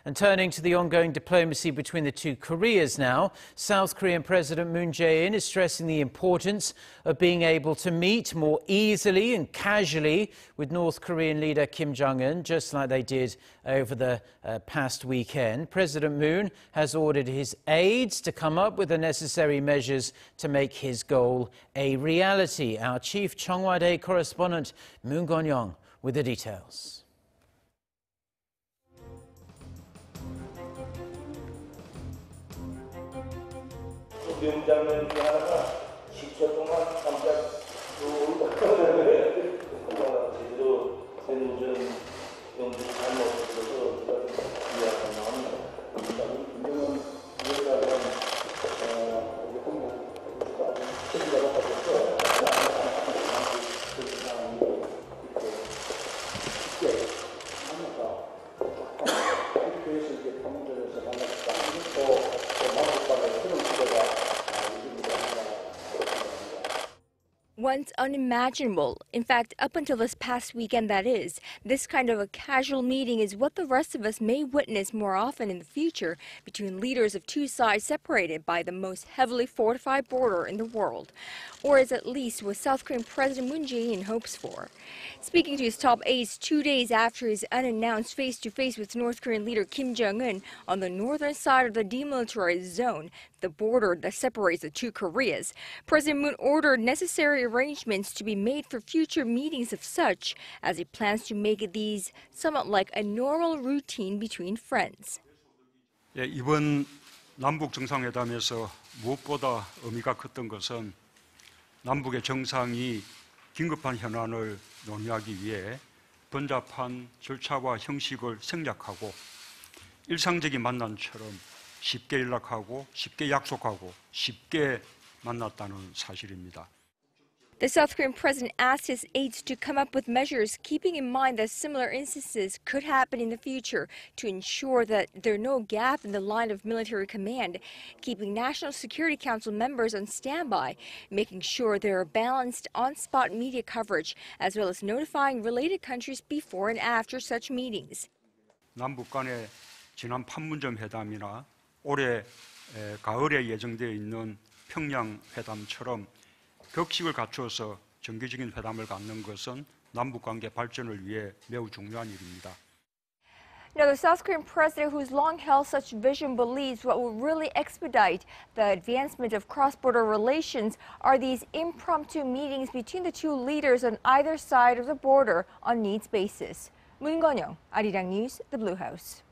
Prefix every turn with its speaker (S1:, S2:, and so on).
S1: And turning to the ongoing diplomacy between the two Koreas now, South Korean President Moon Jae-in is stressing the importance of being able to meet more easily and casually with North Korean leader Kim Jong-un, just like they did over the past weekend. President Moon has ordered his aides to come up with the necessary measures to make his goal a reality. Our chief Cheongwadae correspondent Moon Connyoung with the details.
S2: 명장면 중에 하나가 10초 동안 깜짝 제대로 된 연주를 잘 못해서 이해하는 마음입니다. 김정은 위원장은 책임자가 받았어. 그 상황이 쉽게 하니까 이렇게 해서 이제 판문점에서 만났다. 또 남북간의 그런 기대가
S3: Once unimaginable. In fact, up until this past weekend, that is, this kind of a casual meeting is what the rest of us may witness more often in the future between leaders of two sides separated by the most heavily fortified border in the world, or is at least what South Korean President Moon Jae-in hopes for. Speaking to his top aides 2 days after his unannounced face-to-face with North Korean leader Kim Jong-un on the northern side of the demilitarized zone, the border that separates the two Koreas, President Moon ordered necessary arrangements to be made for future meetings of such, as he plans to make these somewhat like a normal routine between friends.
S4: 이번 남북 정상회담에서 무엇보다 의미가 컸던 것은 남북의 정상이 긴급한 현안을 논의하기 위해 번잡한 절차와 형식을 생략하고 일상적인 만남처럼 쉽게 연락하고 쉽게 약속하고 쉽게 만났다는 사실입니다.
S3: The South Korean president asked his aides to come up with measures, keeping in mind that similar instances could happen in the future to ensure that there are no gap in the line of military command, keeping National Security Council members on standby, making sure there are balanced on-spot media coverage, as well as notifying related countries before and after such meetings.
S4: 남북 간의 지난 판문점 회담이나 올해 가을에 예정되어 있는 평양 회담처럼 격식을 갖추어서 정기적인 회담을 갖는 것은 남북 관계 발전을 위해 매우 중요한 일입니다.
S3: Now, the South Korean president, who's long held such vision, believes what will really expedite the advancement of cross-border relations are these impromptu meetings between the two leaders on either side of the border on needs basis. Moon Connyoung, Arirang News, The Blue House.